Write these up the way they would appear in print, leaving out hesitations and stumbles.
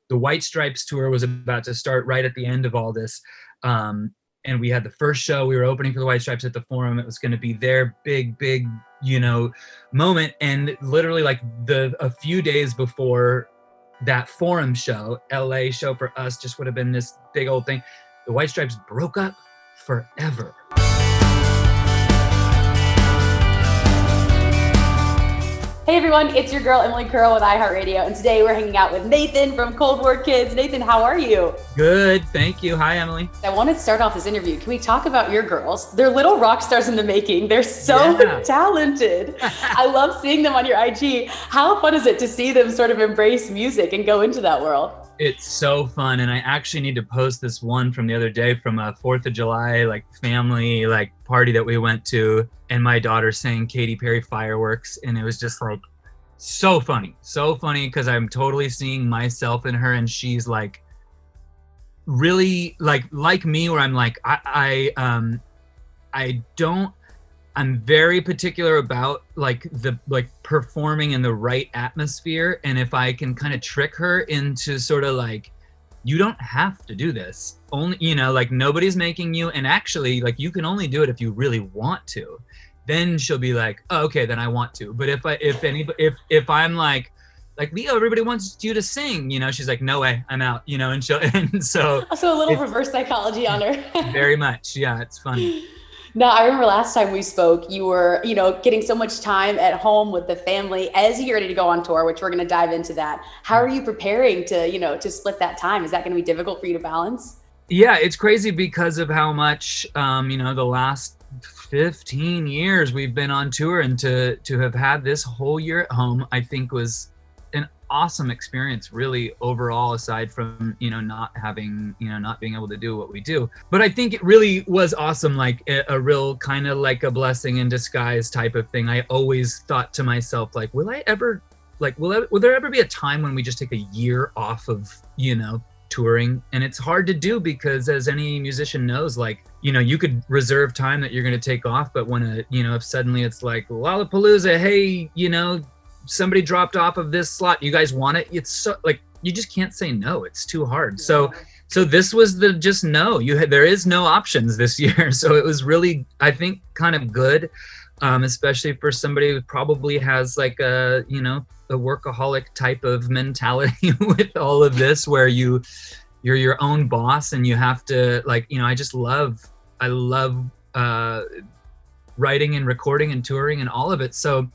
the White Stripes tour was about to start right at the end of all this. And we had the first show, we were opening for the White Stripes at the Forum. It was going to be their big, moment. And literally like a few days before that Forum show, LA show for us just would have been this big old thing. The White Stripes broke up forever. Hey everyone, it's your girl Emily Curl with iHeartRadio, and today we're hanging out with Nathan from Cold War Kids. Nathan, how are you? Good, thank you. Hi, Emily. I wanted to start off this interview. Can we talk about your girls? They're little rock stars in the making. They're so talented. I love seeing them on your IG. How fun is it to see them sort of embrace music and go into that world? It's so fun, and I actually need to post this one from the other day from a 4th of July family party that we went to, and my daughter sang Katy Perry Fireworks, and it was just so funny because I'm totally seeing myself in her, and she's really like me, where I'm very particular about the performing in the right atmosphere. And if I can kind of trick her into sort of you don't have to do this, only, nobody's making you. And actually you can only do it if you really want to, then she'll be like, oh, okay, then I want to. But if I'm like Leo, everybody wants you to sing, she's like, no way, I'm out, and so also a little reverse psychology on her. Very much. Yeah. It's funny. Now, I remember last time we spoke, you were, getting so much time at home with the family as you're ready to go on tour, which we're going to dive into that. How are you preparing to split that time? Is that going to be difficult for you to balance? Yeah, it's crazy because of how much, the last 15 years we've been on tour, and to have had this whole year at home, I think was an awesome experience, really, overall, aside from not being able to do what we do. But I think it really was awesome, a real kind of a blessing in disguise type of thing. I always thought to myself, will there ever be a time when we just take a year off of touring? And it's hard to do because, as any musician knows, you could reserve time that you're going to take off, but when if suddenly it's Lollapalooza, hey, somebody dropped off of this slot, you guys want it? It's so you just can't say no. It's too hard. So this was there is no options this year. So it was really, I think, kind of good, especially for somebody who probably has a workaholic type of mentality with all of this, where you're your own boss and you have to I love writing and recording and touring and all of it. So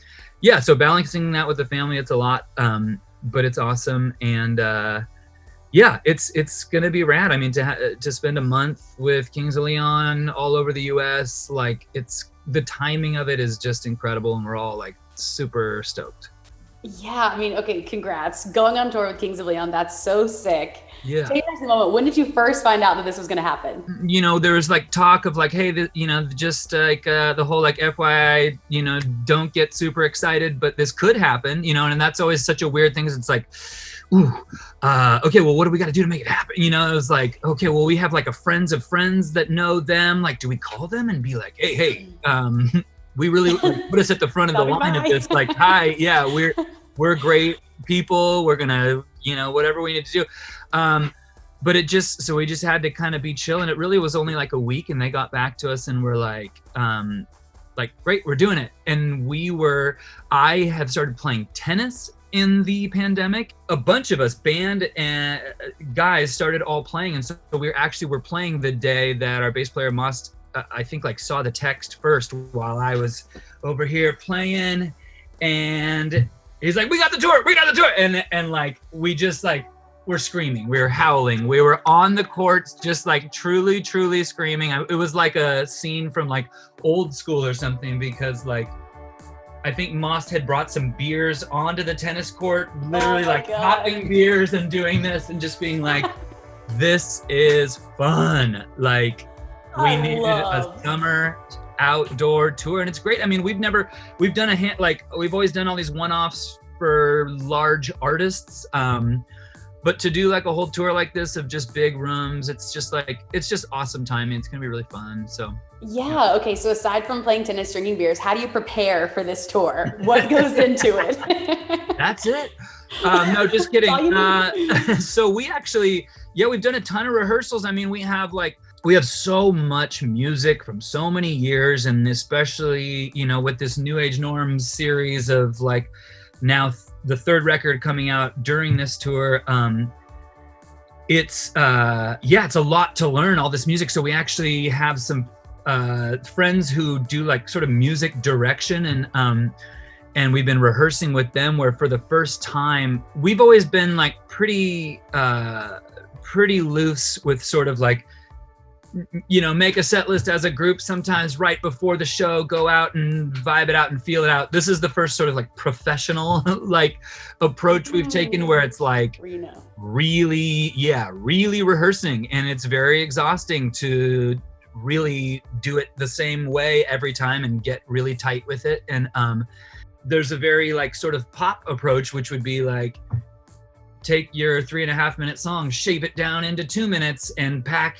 yeah, so balancing that with the family, it's a lot, but it's awesome. And it's gonna be rad. I mean, to spend a month with Kings of Leon all over the US, the timing of it is just incredible, and we're all super stoked. Yeah, I mean, okay, congrats. Going on tour with Kings of Leon, that's so sick. Yeah. Take us a moment. When did you first find out that this was going to happen? There was talk of hey, just the whole FYI, don't get super excited, but this could happen, and that's always such a weird thing. It's ooh, okay, well, what do we got to do to make it happen? It was okay, well, we have a friends of friends that know them. Do we call them and be hey, we really put us at the front of the line of this, hi, yeah, we're great people. We're gonna, whatever we need to do. But so we just had to kind of be chill, and it really was only a week, and they got back to us and we're great, we're doing it. And I have started playing tennis in the pandemic. A bunch of us, band and guys, started all playing, and so we're playing the day that our bass player must I think saw the text first while I was over here playing, and he's we got the tour, and we just we're screaming, we were howling, we were on the courts just truly screaming. It was a scene from Old School or something, because I think Most had brought some beers onto the tennis court, literally popping beers and doing this and just being this is fun. We needed a summer outdoor tour, and it's great. I mean, we've done we've always done all these one-offs for large artists, but to do a whole tour like this of just big rooms, it's just awesome timing. It's gonna be really fun. So yeah. Okay, so aside from playing tennis, drinking beers, how do you prepare for this tour? What goes into it? That's it. No, just kidding. That's all you need. So we actually, we've done a ton of rehearsals. I mean, we have so much music from so many years, and especially, with this New Age Norms series of now the third record coming out during this tour. It's a lot to learn, all this music. So we actually have some friends who do sort of music direction, and we've been rehearsing with them, where for the first time, we've always been pretty loose with sort of make a set list as a group, sometimes right before the show, go out and vibe it out and feel it out. This is the first sort of professional approach we've taken, where it's really rehearsing, and it's very exhausting to really do it the same way every time and get really tight with it. And there's a very sort of pop approach, which would be take your 3.5 minute song, shape it down into 2 minutes, and pack,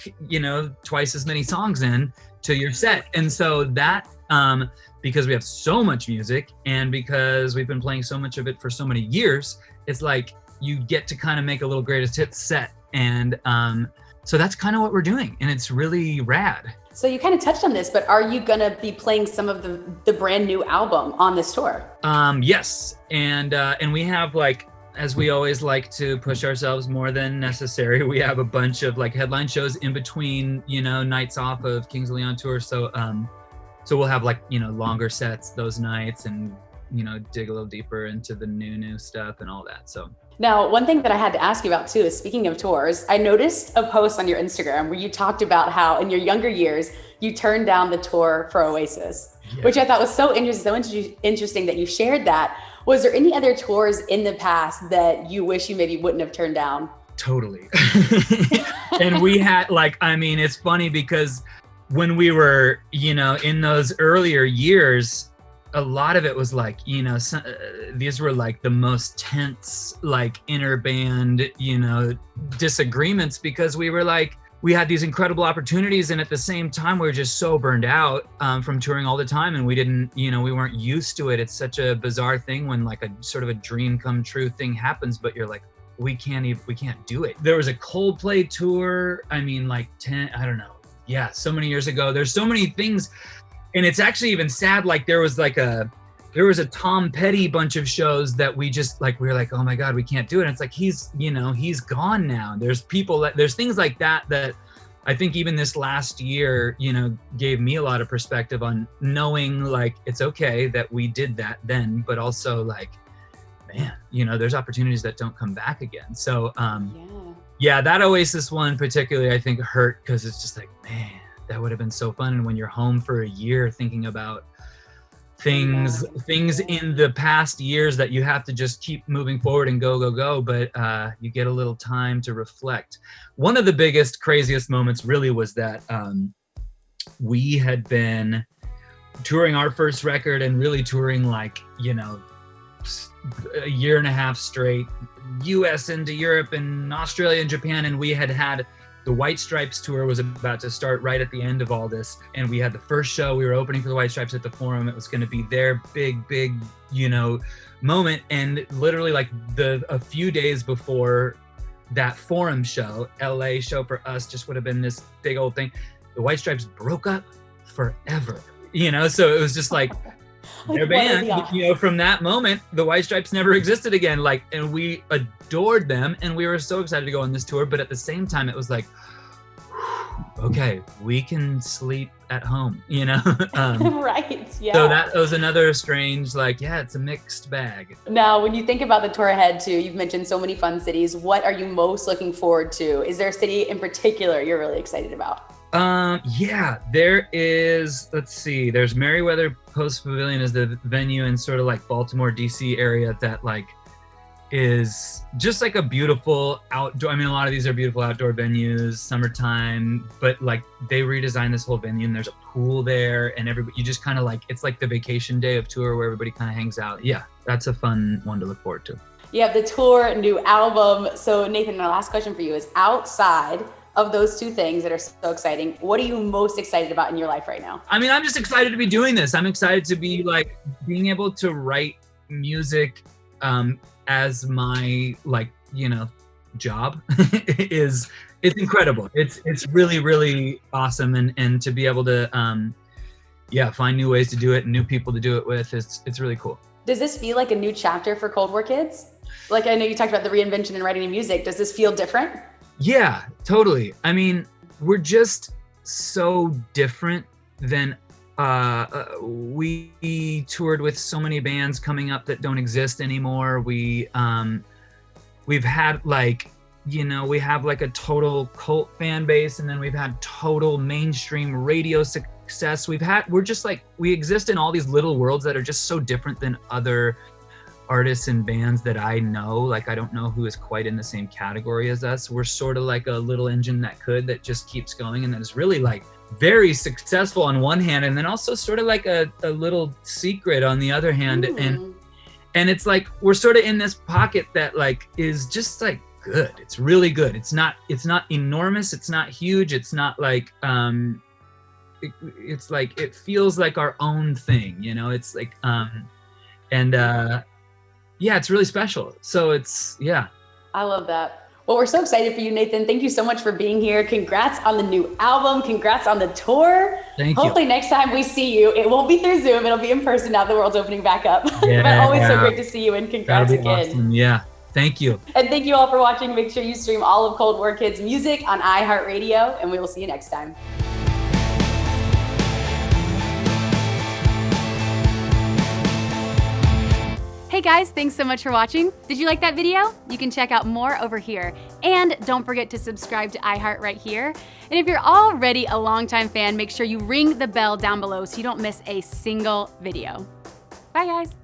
twice as many songs in to your set. And so that, because we have so much music and because we've been playing so much of it for so many years, it's you get to kind of make a little greatest hits set. And so that's kind of what we're doing. And it's really rad. So you kind of touched on this, but are you going to be playing some of the brand new album on this tour? Yes. And we have as we always like to push ourselves more than necessary, we have a bunch of headline shows in between, nights off of Kings of Leon tour. So we'll have longer sets those nights, and dig a little deeper into the new stuff and all that. So now, one thing that I had to ask you about too is, speaking of tours, I noticed a post on your Instagram where you talked about how in your younger years you turned down the tour for Oasis, which I thought was so interesting that you shared that. Was there any other tours in the past that you wish you maybe wouldn't have turned down? Totally. And we had it's funny because when we were, in those earlier years, a lot of it was these were the most tense, inner band, disagreements, because we were we had these incredible opportunities, and at the same time we were just so burned out from touring all the time, and we didn't, we weren't used to it. It's such a bizarre thing when a sort of a dream come true thing happens, but you're we can't do it. There was a Coldplay tour, 10, I don't know. Yeah, so many years ago. There's so many things, and it's actually even sad. There was a Tom Petty bunch of shows that we just we were oh my God, we can't do it. And it's he's gone now. There's things like that I think even this last year, gave me a lot of perspective on knowing it's okay that we did that then, but also man, there's opportunities that don't come back again. So that Oasis one particularly I think hurt, because it's just man, that would have been so fun. And when you're home for a year thinking about things in the past years that you have to just keep moving forward and go, but you get a little time to reflect. One of the biggest, craziest moments really was that we had been touring our first record and really touring a year and a half straight, US into Europe and Australia and Japan, and we had the White Stripes tour was about to start right at the end of all this. And we had the first show, we were opening for the White Stripes at the Forum. It was going to be their big, moment. And literally a few days before that Forum show, LA show for us just would have been this big old thing. The White Stripes broke up forever, so it was just their band, from that moment, the White Stripes never existed again. And we adored them, and we were so excited to go on this tour. But at the same time, it was okay, we can sleep at home, Right. Yeah. So that was another strange, it's a mixed bag. Now, when you think about the tour ahead too, you've mentioned so many fun cities. What are you most looking forward to? Is there a city in particular you're really excited about? There is, let's see, there's Merriweather Post Pavilion is the venue in sort of Baltimore, DC area that is just a beautiful outdoor, a lot of these are beautiful outdoor venues, summertime, but they redesigned this whole venue, and there's a pool there, and everybody, you just kind of it's the vacation day of tour where everybody kind of hangs out. Yeah, that's a fun one to look forward to. You have the tour, new album. So Nathan, my last question for you is, outside of those two things that are so exciting, what are you most excited about in your life right now? I'm just excited to be doing this. I'm excited to be being able to write music as my job it's incredible. It's really, really awesome. And to be able to find new ways to do it and new people to do it with, it's really cool. Does this feel like a new chapter for Cold War Kids? Like, I know you talked about the reinvention and writing new music. Does this feel different? Yeah, totally. I mean, we're just so different than we toured with so many bands coming up that don't exist anymore. We've had we have like a total cult fan base, and then we've had total mainstream radio success. We exist in all these little worlds that are just so different than other artists and bands that I know. Like, I don't know who is quite in the same category as us. We're sort of like a little engine that just keeps going, and that is really like very successful on one hand, and then also sort of like a little secret on the other hand. And it's like we're sort of in this pocket that like is just like good. It's really good. It's not enormous. It's not huge. It's not like it's like it feels like our own thing. It's like it's really special. So I love that. Well, we're so excited for you, Nathan. Thank you so much for being here. Congrats on the new album. Congrats on the tour. Thank you. Hopefully next time we see you, it won't be through Zoom. It'll be in person now the world's opening back up. Yeah, but always so great to see you, and congrats again. Awesome. Yeah. Thank you. And thank you all for watching. Make sure you stream all of Cold War Kids music on iHeartRadio, and we will see you next time. Hey guys, thanks so much for watching. Did you like that video? You can check out more over here. And don't forget to subscribe to iHeart right here. And if you're already a longtime fan, make sure you ring the bell down below so you don't miss a single video. Bye guys.